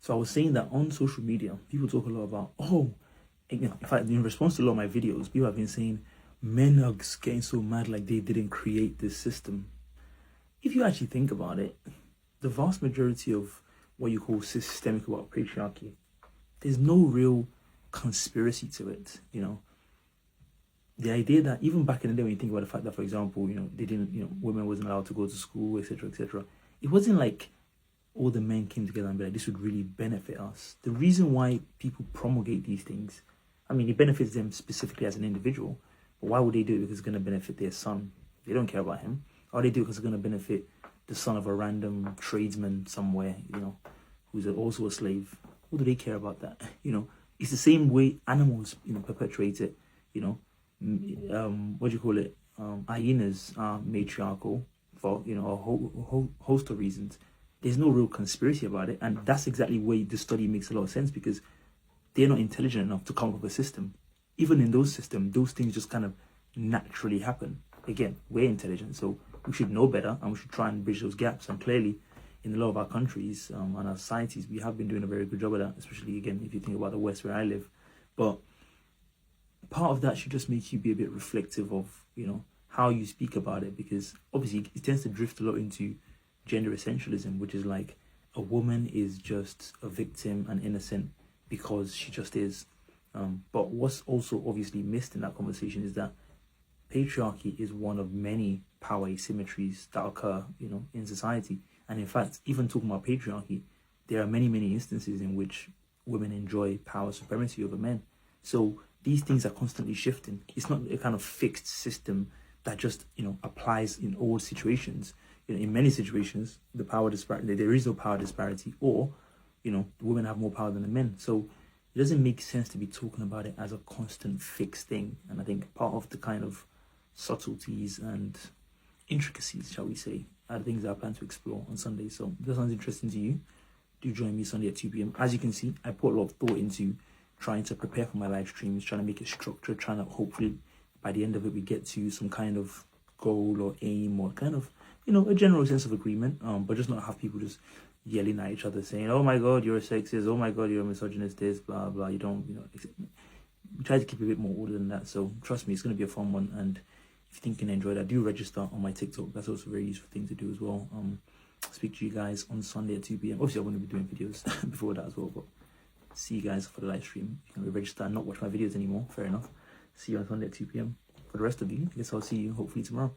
So I was saying that on social media, people talk a lot about, in fact, in response to a lot of my videos, people have been saying men are getting so mad like they didn't create this system. If you actually think about it, the vast majority of what you call systemic about patriarchy, there's no real conspiracy to it, The idea that even back in the day, when you think about the fact that, for example, they didn't, women wasn't allowed to go to school, etc., etc., it wasn't like all the men came together and be like, this would really benefit us. The reason why people promulgate these things, I mean, it benefits them specifically as an individual, but why would they do it? Because it's going to benefit their son. They don't care about him. Or they do it because it's going to benefit the son of a random tradesman somewhere, who's also a slave. What do they care about that? It's the same way animals, perpetuate it, what do you call it? Hyenas are matriarchal for, a host of reasons. There's no real conspiracy about it. And that's exactly where the study makes a lot of sense, because they're not intelligent enough to come up with a system. Even in those systems, those things just kind of naturally happen. Again, we're intelligent, so we should know better and we should try and bridge those gaps. And clearly, in a lot of our countries and our societies, we have been doing a very good job of that, especially, again, if you think about the West where I live. But part of that should just make you be a bit reflective of, how you speak about it, because obviously it tends to drift a lot into gender essentialism, which is like a woman is just a victim and innocent because she just is. But what's also obviously missed in that conversation is that patriarchy is one of many power asymmetries that occur, in society. And in fact, even talking about patriarchy, there are many, many instances in which women enjoy power supremacy over men. So these things are constantly shifting. It's not a kind of fixed system that just, applies in all situations. In many situations, the power disparity, there is no power disparity, or, women have more power than the men. So it doesn't make sense to be talking about it as a constant fixed thing. And I think part of the kind of subtleties and intricacies, shall we say, are things that I plan to explore on Sunday. So if that sounds interesting to you, do join me Sunday at 2 p.m. As you can see, I put a lot of thought into trying to prepare for my live streams, trying to make it structured, trying to hopefully by the end of it we get to some kind of goal or aim or kind of, a general sense of agreement, but just not have people just yelling at each other saying, oh my God, you're a sexist, oh my God, you're a misogynist, this, blah, blah. You don't, we try to keep a bit more order than that. So trust me, it's going to be a fun one. And if you think you can enjoy that, do register on my TikTok. That's also a very useful thing to do as well. Speak to you guys on Sunday at 2 p.m. Obviously, I'm going to be doing videos before that as well, but see you guys for the live stream. You can register and not watch my videos anymore. Fair enough. See you on Sunday at 2 p.m. For the rest of you, I guess I'll see you hopefully tomorrow.